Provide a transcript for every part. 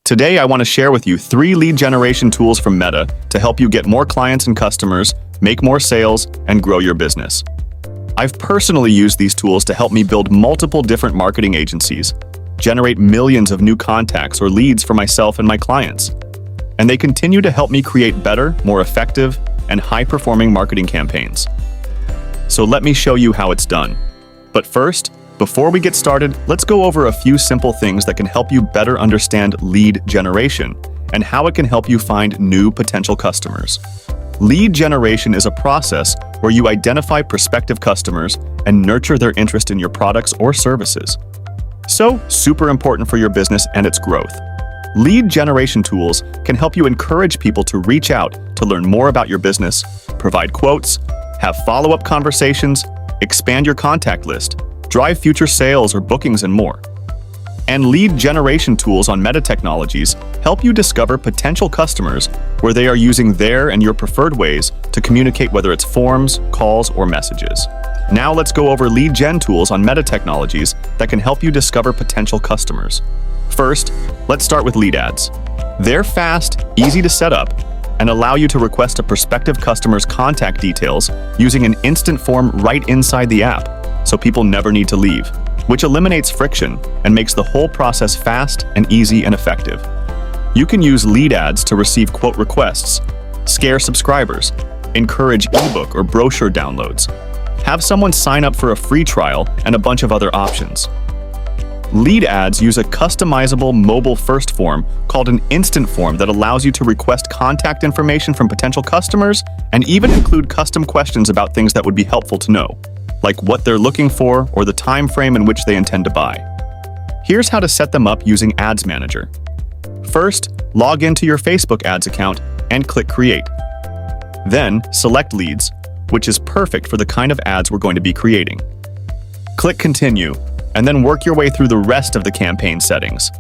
Today, I want to share with you 3 lead generation tools from Meta to help you get more clients and customers, make more sales, and grow your business. I've personally used these tools to help me build multiple different marketing agencies, generate millions of new contacts or leads for myself and my clients. And they continue to help me create better, more effective, and high-performing marketing campaigns. So let me show you how it's done. But first, before we get started, let's go over a few simple things that can help you better understand lead generation and how it can help you find new potential customers. Lead generation is a process where you identify prospective customers and nurture their interest in your products or services. So, super important for your business and its growth. Lead generation tools can help you encourage people to reach out to learn more about your business, provide quotes, have follow-up conversations, expand your contact list, drive future sales or bookings, and more. And lead generation tools on Meta Technologies help you discover potential customers where they are using their and your preferred ways to communicate, whether it's forms, calls, or messages. Now let's go over lead gen tools on Meta Technologies that can help you discover potential customers. First, let's start with lead ads. They're fast, easy to set up, and allow you to request a prospective customer's contact details using an instant form right inside the app, so people never need to leave, which eliminates friction and makes the whole process fast and easy and effective. You can use lead ads to receive quote requests, scare subscribers, encourage ebook or brochure downloads, have someone sign up for a free trial, and a bunch of other options. Lead ads use a customizable mobile-first form called an instant form that allows you to request contact information from potential customers and even include custom questions about things that would be helpful to know, like what they're looking for or the time frame in which they intend to buy. Here's how to set them up using Ads Manager. First, log into your Facebook ads account and click Create. Then, select Leads, which is perfect for the kind of ads we're going to be creating. Click Continue, and then work your way through the rest of the campaign settings.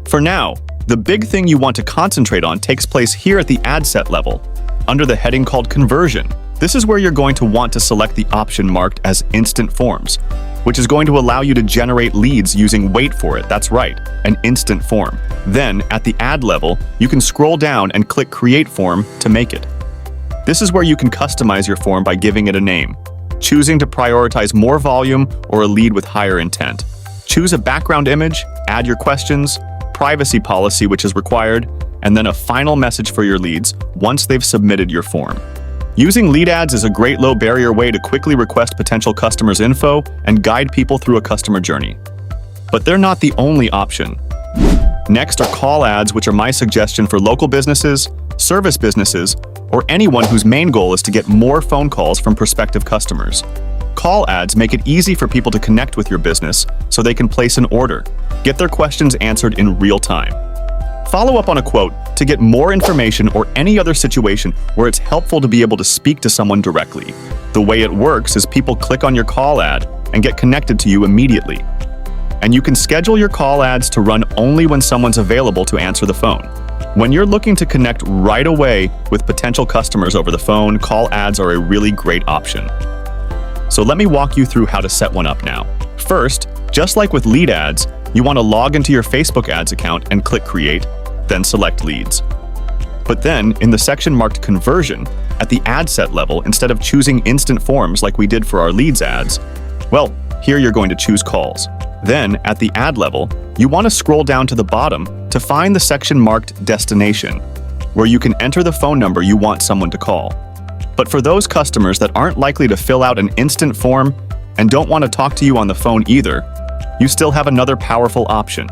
For now, the big thing you want to concentrate on takes place here at the ad set level, under the heading called Conversion. This is where you're going to want to select the option marked as Instant Forms, which is going to allow you to generate leads using, wait for it, that's right, an instant form. Then, at the ad level, you can scroll down and click Create Form to make it. This is where you can customize your form by giving it a name, choosing to prioritize more volume or a lead with higher intent. Choose a background image, add your questions, privacy policy which is required, and then a final message for your leads once they've submitted your form. Using lead ads is a great low-barrier way to quickly request potential customers' info and guide people through a customer journey. But they're not the only option. Next are call ads, which are my suggestion for local businesses, service businesses, or anyone whose main goal is to get more phone calls from prospective customers. Call ads make it easy for people to connect with your business so they can place an order, get their questions answered in real time, follow up on a quote to get more information, or any other situation where it's helpful to be able to speak to someone directly. The way it works is people click on your call ad and get connected to you immediately. And you can schedule your call ads to run only when someone's available to answer the phone. When you're looking to connect right away with potential customers over the phone, call ads are a really great option. So let me walk you through how to set one up now. First, just like with lead ads, you want to log into your Facebook ads account and click Create, then select Leads. But then, in the section marked Conversion, at the ad set level, instead of choosing instant forms like we did for our leads ads, well, here you're going to choose calls. Then, at the ad level, you want to scroll down to the bottom to find the section marked Destination, where you can enter the phone number you want someone to call. But for those customers that aren't likely to fill out an instant form and don't want to talk to you on the phone either, you still have another powerful option: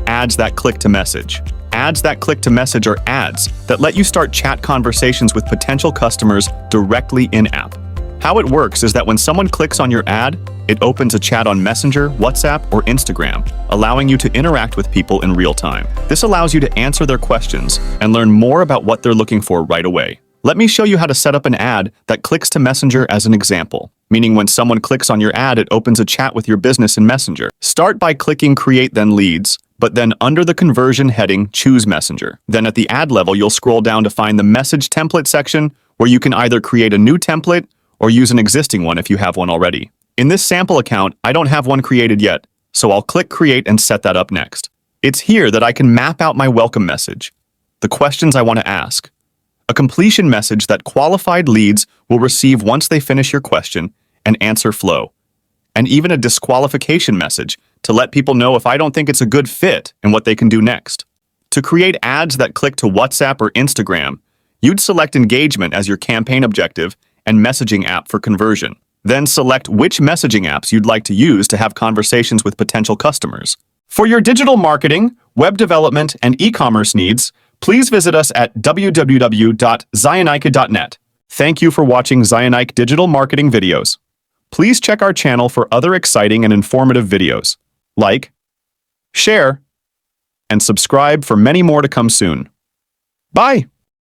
ads that click to message. Ads that click to message are ads that let you start chat conversations with potential customers directly in-app. How it works is that when someone clicks on your ad, it opens a chat on Messenger, WhatsApp, or Instagram, allowing you to interact with people in real time. This allows you to answer their questions and learn more about what they're looking for right away. Let me show you how to set up an ad that clicks to Messenger as an example, meaning when someone clicks on your ad, it opens a chat with your business in Messenger. Start by clicking Create then Leads, but then under the Conversion heading, choose Messenger. Then at the ad level, you'll scroll down to find the Message Template section, where you can either create a new template or use an existing one if you have one already. In this sample account, I don't have one created yet, so I'll click Create and set that up next. It's here that I can map out my welcome message, the questions I want to ask, a completion message that qualified leads will receive once they finish your question and answer flow, and even a disqualification message to let people know if I don't think it's a good fit and what they can do next. To create ads that click to WhatsApp or Instagram, you'd select engagement as your campaign objective and messaging app for conversion. Then select which messaging apps you'd like to use to have conversations with potential customers. For your digital marketing, web development, and e-commerce needs, please visit us at www.zionike.net. Thank you for watching Zionike digital marketing videos. Please check our channel for other exciting and informative videos. Like, share, and subscribe for many more to come soon. Bye!